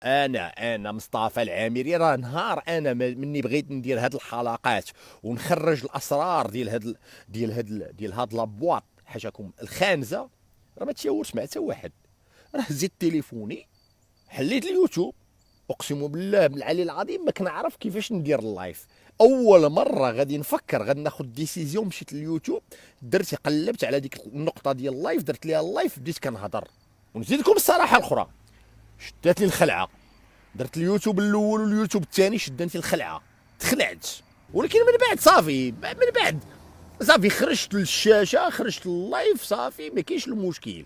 انا مصطفى العامري، راه نهار انا مني بغيت ندير هاد الحلقات ونخرج الاسرار ديال هاد لابواط حاشاكم الخانزه، راه ما تشاورش مع حتى واحد. راه زدت تليفوني، حليت اليوتيوب، اقسم بالله من العلي العظيم ما كنعرف كيفاش ندير اللايف. اول مره غادي نفكر غادي ناخذ ديسيزيون، مشيت لليوتيوب، درت قلبت على ديك النقطه ديال اللايف، درت ليها اللايف، بديت كنهضر. ونزيدكم الصراحه الاخرى، شدات لي الخلعه. درت اليوتيوب الاول واليوتيوب الثاني، شدنتي الخلعه، تخلعت. ولكن من بعد صافي، من بعد صافي خرجت للشاشه، خرجت لللايف، صافي ما كاينش المشكل.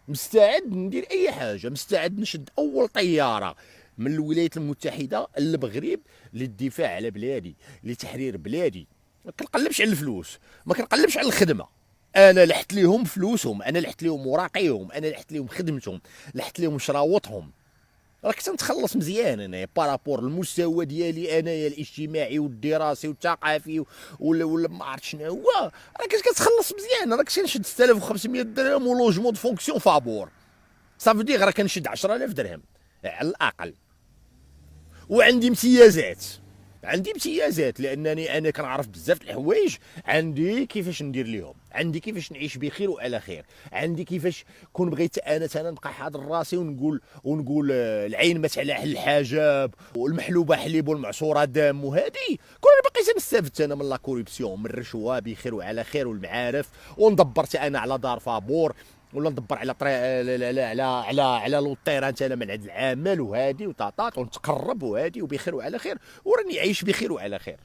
مستعد ندير اي حاجه، مستعد نشد اول طياره من الولايات المتحده للمغرب للدفاع على بلادي، لتحرير بلادي. ما كنقلبش على الفلوس، ما كنقلبش على الخدمه. انا لحت ليهم فلوسهم، انا لحت ليهم وراقيهم، انا لحت ليهم خدمتهم، لحت ليهم شراوطهم. راه كنت نتخلص مزيان انا بارابور المستوى ديالي انايا الاجتماعي والدراسي والثقافي ولا ما عرفت شنو هو. راه كنت كنتخلص مزيان، راه كنت كنشد 6500 درهم ولوجمون دو فونكسيون فابور. صافي دير راه كنشد 10000 درهم على الاقل. وعندي امتيازات، عندي امتيازات لانني انا كنعرف بزاف الحوايج. عندي كيفاش ندير ليهم، عندي كيفاش نعيش بخير وعلى خير، عندي كيفاش كون بغيت انا نبقى حاضر راسي ونقول العين ما تعلى الحجاب والمحلوبه حليب والمعصوره دم، وهذه كون بقيت نستافدت انا من لا كوريبسيون، من الرشوه بخير وعلى خير والمعارف، وندبرت انا على دار فابور، ولا ندبر على طريق على لوطيران انا من عند العمل وهادي وطاطات، ونتقرب وهادي وبخير وعلى خير، وراني عايش بخير وعلى خير.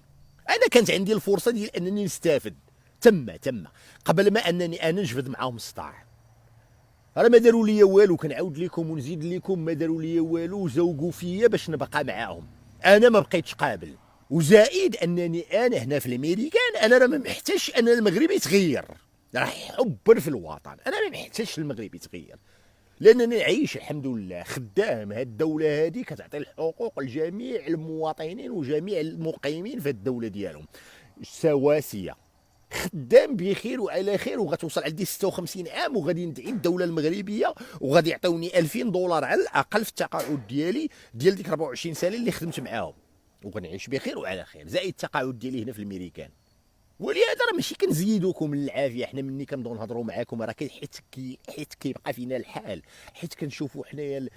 انا كانت عندي الفرصه ديال انني نستافد تما قبل ما انني انا نجبد معاهم الصداع. راه ما داروا لي والو، كنعاود لكم ونزيد لكم، ما داروا لي والو وزوقوا فيا باش نبقى معاهم. انا ما بقيتش قابل. وزائد انني انا هنا في الامريكان، انا راه ما محتاجش ان المغرب يتغير، راه حبا في الوطن. انا ما محتاجش المغرب يتغير، لانني عايش الحمد لله خدام. هاد الدوله هادي كتعطي الحقوق لجميع المواطنين وجميع المقيمين في الدوله ديالهم سواسيه. خدام بخير وعلى خير، وغتوصل عندي 56 عام، وغادي ندعي الدوله المغربيه، وغادي يعطوني 2000 دولار على الاقل في التقاعد ديالي ديال ديك 24 سنه اللي خدمت معاهم، وغنعيش بخير وعلى خير، زائد التقاعد ديالي هنا في الامريكان. ولهذا راه ماشي كنزيدوكم العافيه، حنا ملي كنبداو نهضروا معاكم راه حيت كيبقى فينا الحال، حيت كنشوفوا حنايا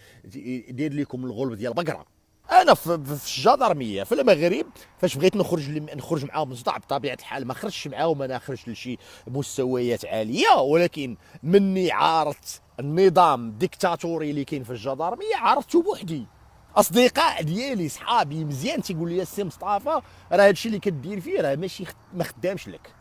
داير لكم الغلب ديال بقره. انا في الجدرميه في المغرب، فاش بغيت نخرج معاهم صداع بطبيعه الحال ما خرجتش معاهم، انا خرجت لشي مستويات عاليه، ولكن مني عارضت النظام الديكتاتوري اللي كاين في الجدرميه عارضته بوحدي. اصدقاء ديالي صحابي مزيان تيقول لي السي مصطفى راه هادشي اللي كدير فيه راه ماشي ما خدامش لك.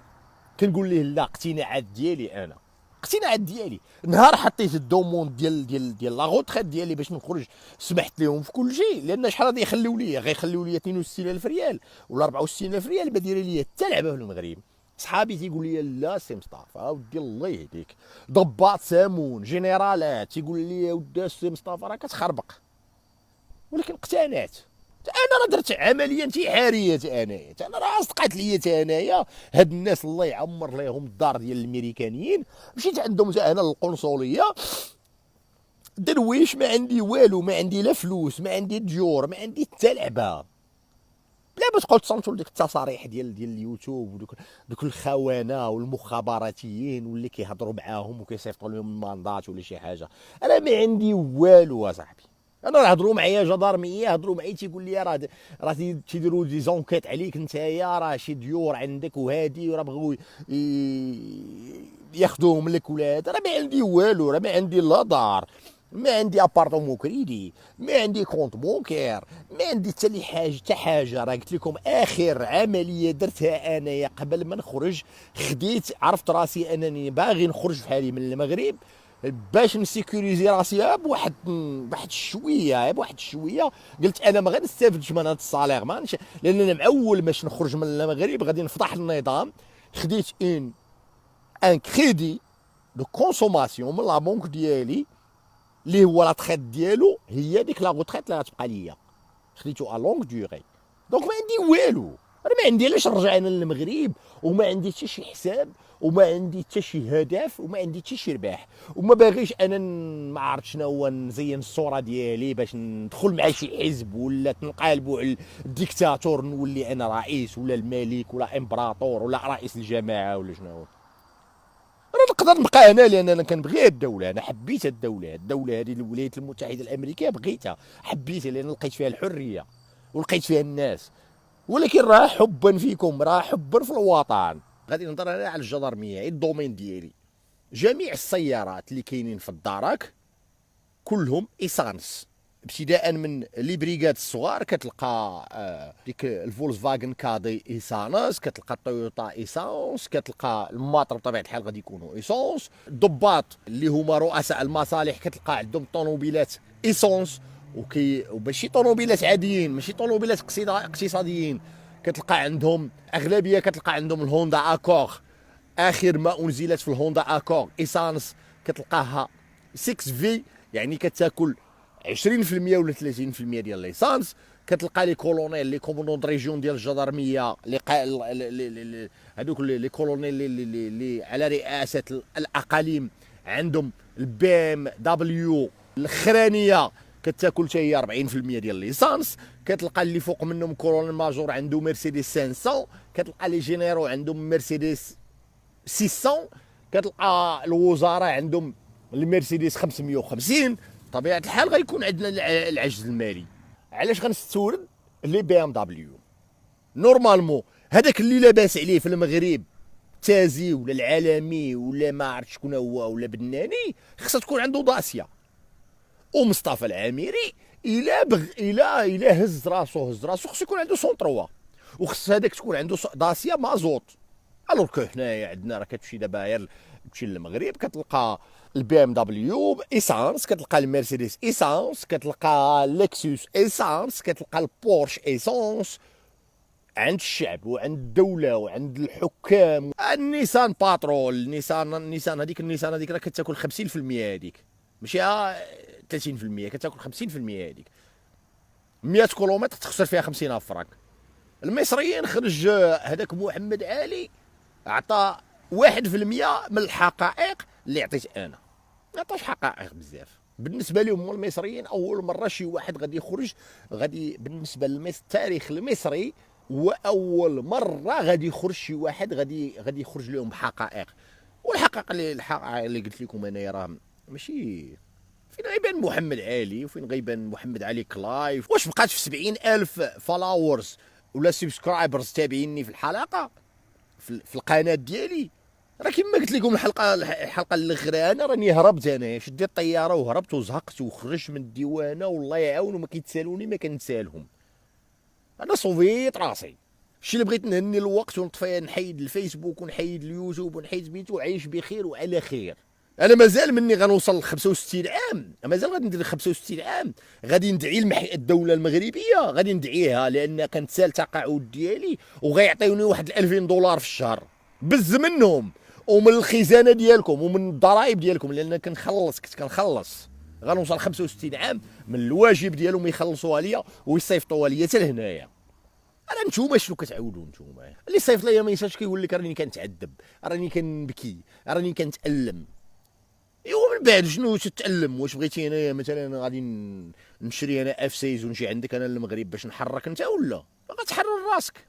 كنقول ليه لا، اقتناعات ديالي انا، اقتناعات ديالي. نهار حطيت الدومون ديال لا غوتريت ديالي باش نخرج، سمحت لهم في كل شيء، لان شحال غادي يخليو لي؟ غيخليو لي 62000 ريال ولا 64000 ريال، ما دايره لي حتى لعبه في المغرب. صحابي تيقول لي لا سي مصطفى ودي الله يهديك، ضباط سامون جنرالات تيقول لي ودي سي مصطفى راه كتخربق. ولكن اقتنعت. انا راه درت عمليه انتحاريه، انا راه اصدقات ليا انايا هاد الناس الله يعمر ليهم الدار ديال الامريكانيين، مشيت عندهم انا للقنصليه، درويش ما عندي والو، ما عندي لا فلوس، ما عندي ديور، ما عندي حتى لعبه. بلا ما تقعد تصنتوا لديك التصاريح ديال اليوتيوب ودوك الخونه والمخابراتيين واللي كيهضروا معاهم وكيصيفطوا لهم الماندات ولا شي حاجه. انا ما عندي والو اصاحبي. انا راه هضروا معايا جدارميه، هضروا معايا تيقول لي راه تيديروا دي زونكيت عليك نتايا، راه شي ديور عندك وهادي، وراه بغاو ياخذوهم لك ولا هذا. راه ما عندي والو، راه ما عندي لا دار، ما عندي ابارتمون كريدي، ما عندي كونت بونكير، ما عندي حتى حاجه. راه قلت لكم اخر عمليه درتها انايا قبل ما نخرج، خديت عرفت راسي انني باغي نخرج في حالي من المغرب باش نسيكوريزي راسي بواحد شويه، بواحد شويه. قلت انا ما غنستافدش من هذا الصالير، لان انا معول باش نخرج من المغرب غادي نفضح النظام. خديت ان كريدي دو كونسوماسيون من لا بونك ديالي، اللي هو لا تخيت ديالو هي ديك لا غوتريت اللي غتبقى ليا، خديتو ا لونغ ديوري. دونك ما عندي والو، انا ما عندي علاش نرجع انا للمغرب، وما عندي حتى شي حساب، وما عندي حتى شي هدف، وما عندي حتى شي ربح، وما باغيش انا ما عرفت شنو هو نزين الصوره ديالي باش ندخل مع شي حزب ولا تنقالبوا على الديكتاتور، نولي انا رئيس ولا الملك ولا امبراطور ولا رئيس الجماعه ولا شنو. انا نقدر نبقى هنا لان انا كنبغي الدوله، انا حبيت الدوله هذه الولايات المتحده الامريكيه بغيتها، حبيتها لان لقيت فيها الحريه ولقيت فيها الناس، ولكن راه حبا فيكم، راه حبا في الوطن. غادي نهضر انا على الجدرميه، الدومين ديالي. جميع السيارات اللي كاينين في الدارك كلهم ايسانس، ابتداء من لي بريغاد الصغار كتلقى ديك الفولكس فاغن كادي ايسانس، كتلقى التويوتا ايسانس، كتلقى الماطر بطبيعه الحال غادي يكونوا ايسونس، الضباط اللي هما رؤساء المصالح كتلقى عندهم طوموبيلات ايسونس، وماشي طوموبيلات عاديين، ماشي طوموبيلات اقتصاديين، كتلقى عندهم اغلبيه كتلقى عندهم الهوندا اكور، اخر ما انزلت في الهوندا اكور ايسانس كتلقاها 6 في، يعني كتاكل 20% ولا 30% ديال ليسانس. كتلقى لي كولونيل لي كوموندون ريجيون ديال الجدرميه هذوك لي كولونيل اللي على رئاسه الاقاليم عندهم البي ام دبليو الاخرانيه كتاكل حتى هي 40% ديال ليسانس. كتلقى اللي فوق منهم كولونيل ماجور عنده مرسيدس 500، كتلقى لي جينيرو عندهم مرسيدس 600، كتلقى الوزراء عندهم المرسيدس 550. طبيعه الحال غيكون عندنا العجز المالي. علاش غنستورد لي بي ام دبليو؟ نورمالمون هذاك اللي لاباس عليه في المغرب تازي ولا العالمي ولا ما عرفت شكون هو ولا بناني، خصها تكون عنده داسيا. ومصطفى العامري الا هز راسو خصو يكون عنده سون 3، وخص هذاك تكون عنده داسيا مازوت. الوغ كو حنايا عندنا راه كتمشي دابا تمشي للمغرب كتلقى البي ام دبليو ايسانس، كتلقى المرسيدس ايسانس، كتلقى اللكسوس ايسانس، كتلقى البورش ايسانس. عند الشعب وعند الدوله وعند الحكام النيسان باترول، النيسان هذيك راه كتاكل 50%، هذيك ماشي 30%، كتاكل 50% هذيك. 100 كيلومتر تخسر فيها 50,000 فرنك. المصريين خرج هذاك محمد علي عطى 1% من الحقائق اللي عطيت انا، ما عطاش حقائق بزاف. بالنسبه لهم المصريين اول مره شي واحد غادي يخرج، غادي بالنسبه للتاريخ المصري واول مره غادي يخرج شي واحد غادي يخرج لهم بحقائق. والحقائق اللي قلت لكم انا راه ماشي فين غيبان محمد علي وفين غيبان محمد علي كلايف. واش بقات في 70,000 فلاورز ولا سبسكرايبرز تابعيني في الحلقه في القناه ديالي؟ راه كما قلت لكم الحلقه الاخيره انا راني هربت، انا شديت الطياره وهربت وزهقت وخرجت من الديوانه، والله يعاون وما كيتسالوني ما كنسالهم. انا صوفيت راسي. الشيء اللي بغيت نهني الوقت ونطفي، نحيد الفيسبوك ونحيد اليوتيوب ونحيد بيتو، عايش بخير وعلى خير. انا مازال مني غنوصل ل 65 عام، مازال غادي ندير 65 عام، غادي ندعي الدوله المغربيه، غادي ندعيها لان كنتسال التقاعد ديالي وغيعطيوني واحد 2000 دولار في الشهر بز منهم ومن الخزانه ديالكم ومن الضرائب ديالكم، لان كنت كنخلص. غنوصل 65 عام من الواجب ديالهم يخلصوها ليا ويصيفطوها ليا حتى لهنايا. انا نتوما شنو كتعاودوا نتوما؟ اللي صيفط ليا ميساج كيقول لك راني كنتعذب، راني كنبكي، راني كنتالم. ايوا من بعد شنو تتالم؟ واش بغيتي انايا مثلا غادي نشري انا اف 6 ونجي عندك انا للمغرب باش نحرك انت، ولا غتحرر راسك؟